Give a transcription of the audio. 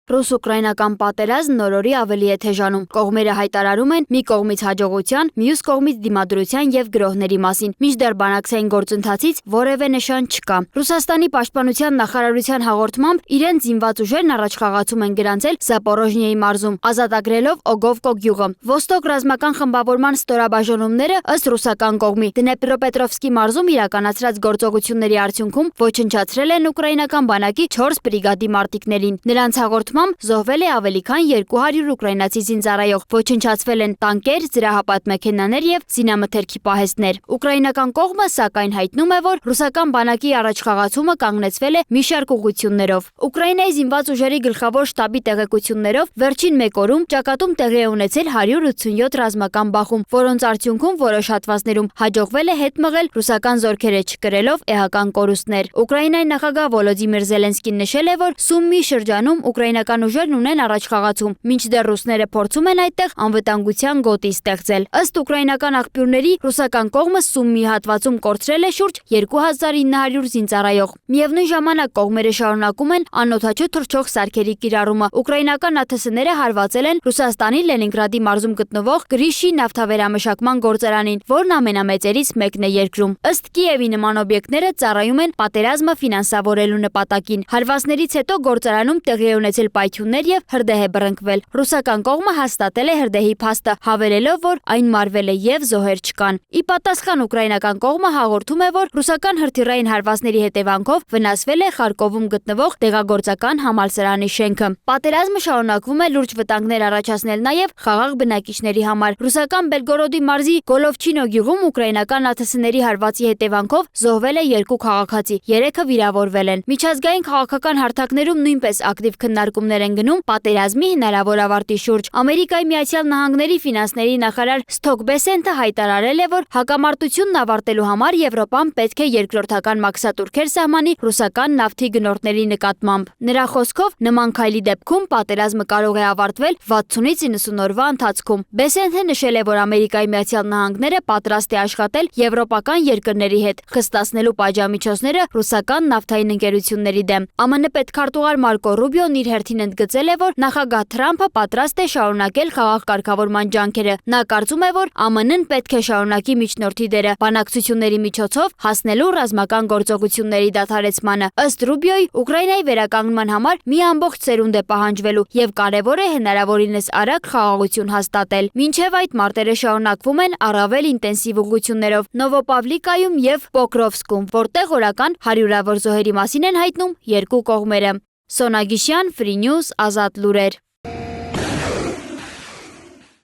Ռուս-ուկրաինական պատերազմն օրորի ավելի է թեժանում։ Կողմերը հայտարարում են մի կողմից հաջողության, մյուս կողմից դիմադրության եւ գրոհների մասին։ Մինչդեռ բանակցային գործընթացից որևէ նշան չկա։ Ռուսաստանի պաշտպանության նախարարության հաղորդմամբ իրենց զինված ուժերն առաջխաղացում են գրանցել Զապորոժնիեի մարզում, ազատագրելով Օգովկո գյուղը։ Ոստոկ ռազմական խմբավորման ստորաբաժանումները ըստ ռուսական կողմի Դնեպրոպետրովսկի մարզում իրականացրած գործողությունների արդյունքում ոչնչացրել են ուկրաինական բանակի 4 բրիգադի մարտիկներին։ Նրանց հաղորդմամբ զոհվել է ավելի քան 200 ուկրաինացի զինծառայող, ոչնչացվել են տանկեր, զրահապատ մեքենաներ եւ զինամթերքի պահեստներ։ Ուկրաինական կողմը սակայն հայտնում է, որ ռուսական բանակի առաջխաղացումը կանգնեցվել է մի շարք ուղղություններով։ Ուկրաինայի զինված ուժերի գլխավոր շտաբի տեղեկություններով վերջին մեկ օրում ճակատում տեղի է ունեցել 187 ռազմական բախում, որոնց արդյունքում որոշ հատվածներում հաջողվել է հետ մղել ռուսական զորքերը չկրելով էական կորուստներ։ Ուկրաինայի նախագահ Վոլոդիմիր Զելենսկին նշել է, որ Սումմի շրջանում ուկրաինական ուժերն ունեն առաջխաղացում, մինչդեռ ռուսները փորձում են այդտեղ անվտանգության գոտի ստեղծել։ Ըստ ուկրաինական աղբյուրների, ռուսական կողմը Սումմի հատվածում կորցրել է շուրջ 2900 զինծառայող։ Միևնույն ժամանակ կողմերը շարունակում են անօդաչու թռչող սարքերի կիրառումը։ Ուկրաինական ԱԹՍ-ները հարվածել են Ռուսաստանի Լենինգրադի մարզում գտնվող Գրիշի նավթավերամշակման գործարանին, որն ամենամեծերից մեկն է երկրում։ Ըստ Կիևի նման օբյեկտները ծառայում են պատերազմը ֆինանսավորելու նպատակին։ Հարվածներից հետո գործարանում տեղի է ունեցել պայթյուններ եւ հրդեհ է բռնկվել։ Ռուսական կողմը հաստատել է հրդեհի փաստը, հավելելով, որ այն մարվել է եւ զոհեր չկան։ Ի պատասխան ուկրաինական կողմը հաղորդում է, որ ռուսական հրթիռային հարվածների հետևանքով վնասվել է Խարկովում գտնվող դեղագործական համալսարանի շենքը։ Պատերազմը շարունակվում է լուրջ վտանգներ առաջացնել նաեւ խաղաղ բնակիչների համար։ Ռուսական Բելգորոդի մարզի Գոլովչինո գյուղում ուկրաինական ԱԹՍ-ների հարվածի հետևանքով զոհվել է 2 քաղաքացի, 3-ը վիրավորվել են։ Միջազգային քաղաքական հարթակներում նույնպես ակտիվ քննարկումներ են գնում պատերազմի հնարավոր ավարտի շուրջ։ Ամերիկայի Միացյալ Նահանգների ֆինանսների նախարար Սթոկ Բեսենթը հայտարարել է, որ հակամարտությունն ավարտելու համար Եվրոպան պետք է երկրորդական մաքսատուրքեր սահմանի ռուսական նավթի գնորդների նկատմամբ։ Նրա խոսքով, նման քայլի դեպքում պատերազմը կարող է ավարտվել 60-ից 90 օրվա ընթացքում։ Բեսենթը նշել է, որ Ամերիկայի Միացյալ Նահանգները պատրաստ է աշխատել եվրոպական երկրների հետ, խստացնելու պատժամիջոցները ռուսական նավթային ընկերությունների դեմ։ ԱՄՆ պետքարտուղար Մարկո Ռուբիոն իր հերթին ընդգծել է, որ նախագահ Թրամփը պատրաստ է շարունակել խաղաղ կարգավորման ջանքերը։ Նա կարծում է, որ ԱՄՆ-ն պետք է շարունակի միջնորդի դերը բանակցությունների միջոցով հասնելու ռազմական գործողությունների դադարեցմանը։ Ըստ Ռուբիոյի, Ուկրաինայի վերականգնման համար մի ամբողջ սերունդ է պահանջվելու եւ կարեւոր է հնարավորինս արագ խաղաղություն հաստատել։ Մինչեւ այդ մարտերը շարունակվում են առավել ինտենսիվ ուղղություններով Նովոպավլիկայում եւ Պոկրովսկում, որտեղ օրական հարյուրավոր զոհերի մասին են հայտնում երկու կողմերը։ Սոնա Գիշյան, Free News, Ազատ լուրեր։